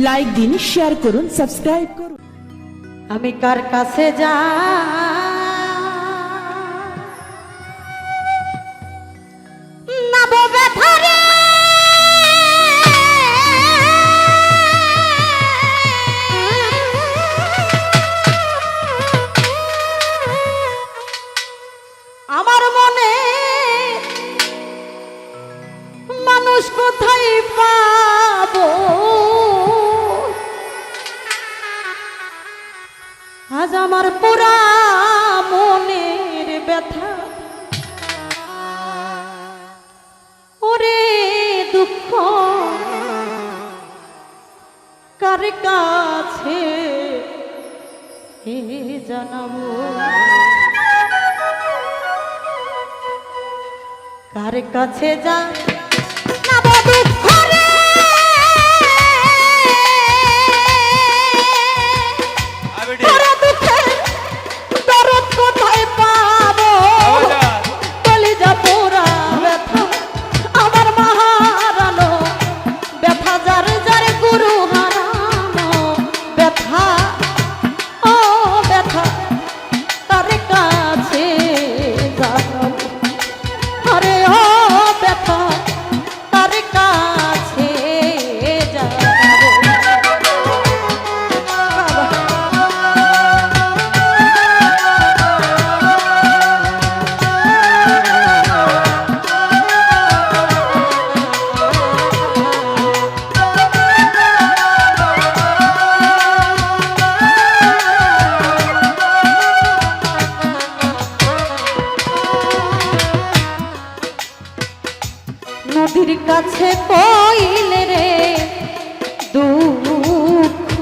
Like দিন, share করুন, subscribe করুন। আমি কার কাছে যা আমার মনে মানুষ কোথায় পাবো, আজ আমার পুরা মনের ব্যথা, ওরে দুঃখ কার কাছে জানাবো, কার কাছে জানাবো দুঃখ রে, দরদ কোথায় পাবো, কলিজা পোড়া ব্যথা আমার মাহারানো ব্যথা, যার যার গুরু হারানো ব্যথা, ও ব্যথা তার কাছে জানাবো, আরে ও ব্যথা তার কাছে নদীর কাছে কইলে রে দুঃখ,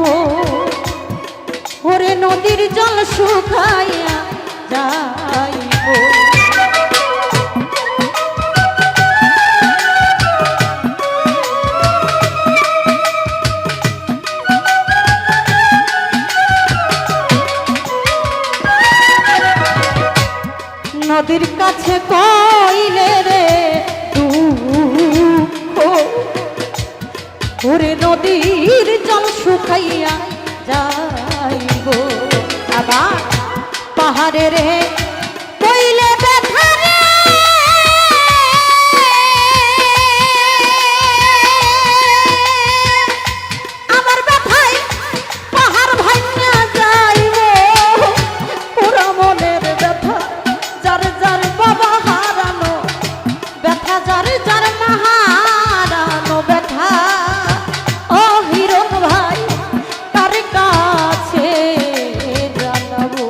ওরে নদীর জল শুকাইয়া যাইব, নদীর কাছে কইলে রে ওরে নদীর জল শুকাইয়া যাইব, আবার পাহাড়ে রে কইলে ব্যথা রে, আমার ব্যথায় পাহাড় ভাঙা যাইব, পুরা মনের ব্যথা যার যার বাবা হারানো ব্যথা, যার যার মা হারানো ব্যথা, ও হিরণ ভাই কার কাছে জানাবো,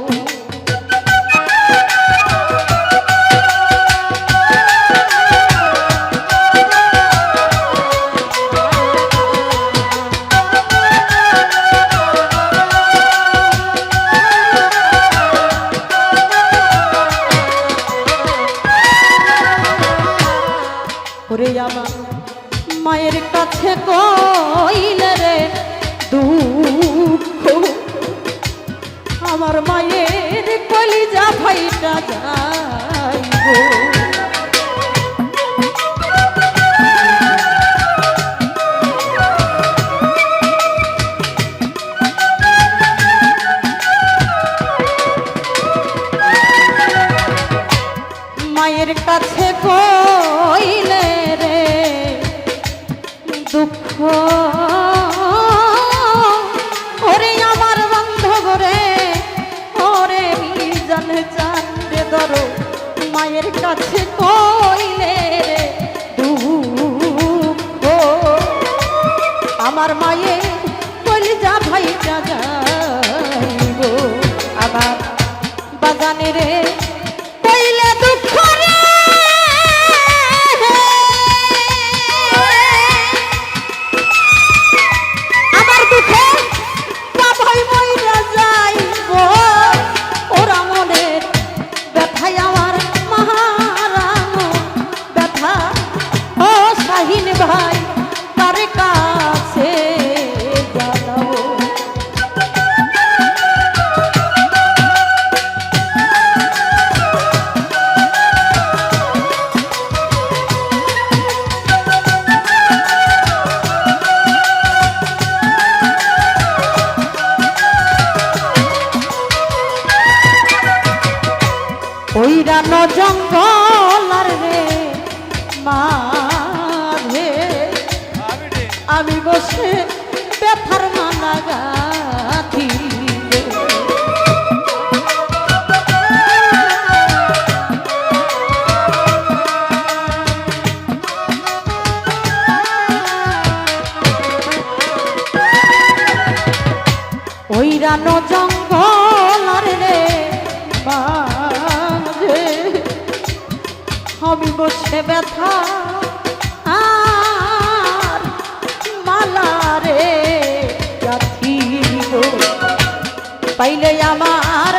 ওরে আমার মায়ের কাছে কইলে রে দুঃখ, আমার মায়ের কলিজা ভাইটা যাইব, মায়ের কাছে কইলে রে দুঃখ, ওরে আমার বান্ধব রে, ওরে মিজান চান্দে ধরো, মায়ের কাছে কইলে রে দুঃখ, আমার মায়ের কলিজা ভাইটা যাইব, আবার বাগানে রে কইলে দুঃখ রে, আমার দুঃখে বাবাই মইরা যাইব, ওরা মনের ব্যথায় আমার মাহারানো ব্যথা, ও শাহিন ভাই তার কাছে জানাবো, আমি বসে ব্যথার মালা গাঁথিব। ওইরানো জঙ্গল রে মাঝে আমি বসে ব্যথা আর মালা রে গাঁথিব। পাইলে আমার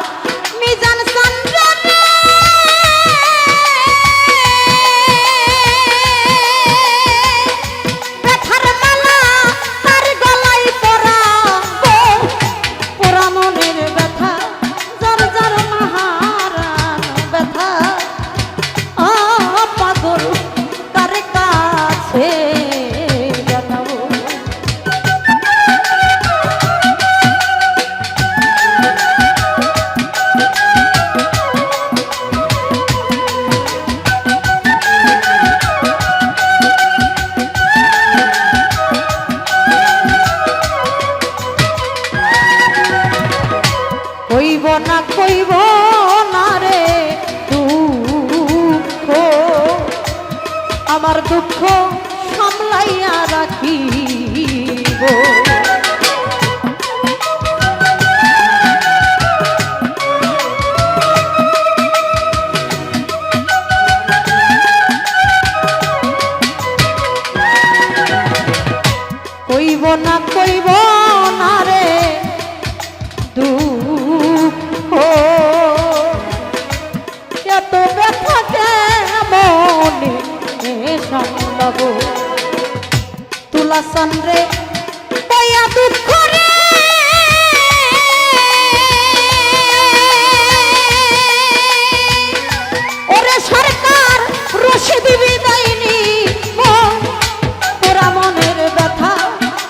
মিজান চন্দ্রনে ব্যথার মালা তার গলায় পরাবো। পোড়া মনের ব্যথা যার যার মাহারান ব্যথা পাগল তার কাছে জানাবো। কইব না কইব না রে দুঃখ, আমার দুঃখ সামলাইয়া রাখিব। কইব না কইব না রে দুঃখ, এত ব্যথা কেমনে সামলাব। তুলা সানরে বইয়া দুঃখ রে ওরে সরকার রশি দিবি দেয়নি। পোড়া মনের ব্যথা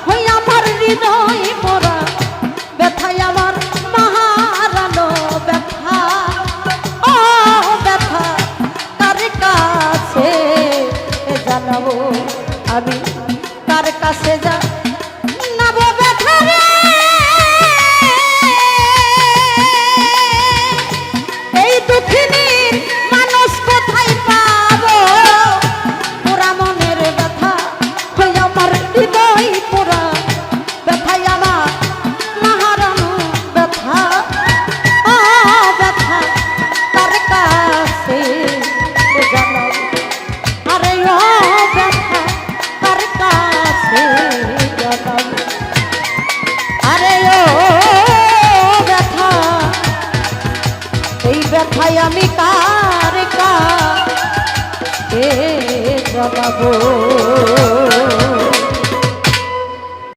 হই আমার হৃদয় পোড়া ব্যথায় আমার মাহারানো ব্যথা। ও ব্যথা কার কাছে জানাবো আমি, কার কাছে জানাবো ব্যথা রে। এই দুঃখিনীর মানুষ কোথায় পাবো। পোড়া মনের ব্যথা হই আমার হৃদয় পোড়া ব্যথায় আমার মাহারানো ব্যথা। ও ব্যথা কার কাছে জানাবো। আরে ও ব্যথা কার কাছে জানাবো। আরে ও ব্যথা এই ব্যথায় আমি কার কাছে জানাবো।